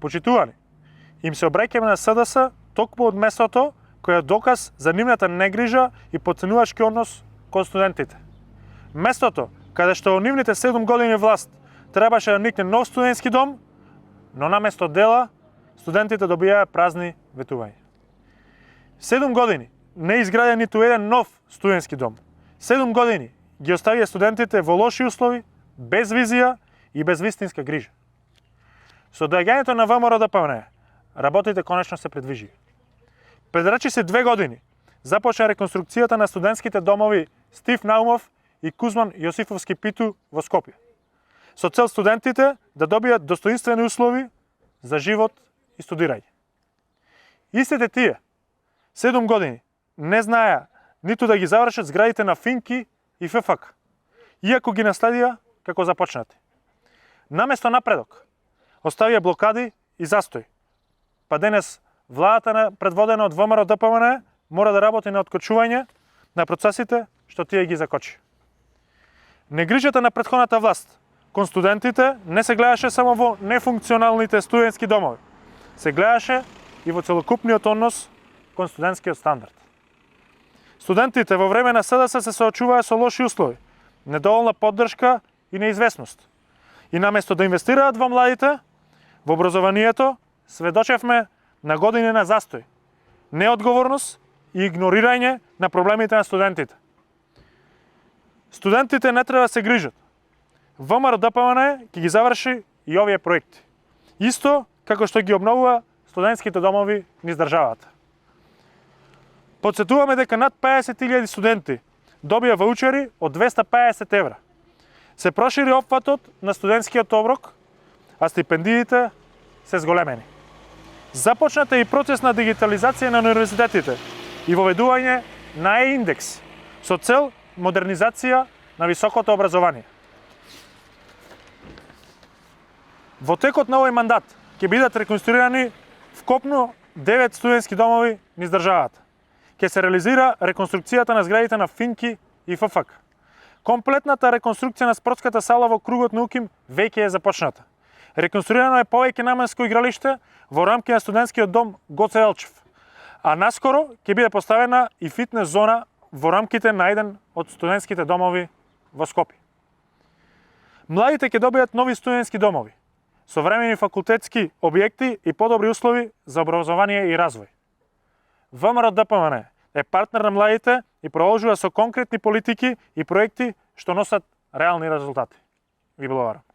Почитувани, им се обраќаме на СДС токму од местото кој е доказ за нивната негрижа и потценувачки однос кон студентите. Местото каде што во нивните 7 години власт требаше да никне нов студентски дом, но наместо дела, студентите добијаа празни ветувања. 7 години не изграден ниту еден нов студентски дом. 7 години ги оставија студентите во лоши услови, без визија и без вистинска грижа. Со доаѓањето на ВМРО-ДПМНЕ, работите конечно се предвижија. Пред речиси 2 години започна реконструкцијата на студентските домови Стив Наумов и Кузман Јосифовски Питу во Скопје, со цел студентите да добијат достоинствени услови за живот и студирање. Истите тие 7 години не знаеа ниту да ги завршат зградите на Финки и ФФК, иако ги наследија како започнати. Наместо напредок, оставија блокади и застој, па денес владата предводена од ВМРО-ДПМНЕ мора да работи на откочување на процесите што тие ги закочи. Негрижата на претходната власт кон студентите не се гледаше само во нефункционалните студентски домови, се гледаше и во целокупниот однос кон студентскиот стандард. Студентите во време на СДС се соочуваа со лоши услови, недоволна поддршка и неизвестност. И наместо да инвестираат во младите, во образованието, сведочевме на години на застој, неодговорност и игнорирање на проблемите на студентите. Студентите не треба да се грижат. ВМРО-ДПМНЕ ќе ги заврши и овие проекти. Исто како што ги обновува студентските домови низ државата. Подсетуваме дека над 50.000 студенти добија ваучери од 250 евра. Се прошири опфатот на студентскиот оброк, а стипендиите се зголемени. Започната и процес на дигитализација на универзитетите и воведување на Е-индекс со цел модернизација на високото образование. Во текот на овој мандат ќе бидат реконструирани вкопно 9 студентски домови низ државата. Ќе се реализира реконструкцијата на зградите на Финки и ФФК. Комплетната реконструкција на спортската сала во кругот на УКИМ веќе е започната. Реконструирано е повеќе наменско игралиште во рамки на студентскиот дом Гоце Делчев, а наскоро ќе биде поставена и фитнес зона во рамките на еден од студентските домови во Скопје. Младите ќе добијат нови студентски домови, современи факултетски објекти и подобри услови за образование и развој. ВМРО-ДПМНЕ е партнер на младите и продолжува со конкретни политики и проекти што носат реални резултати. Ви благодарам.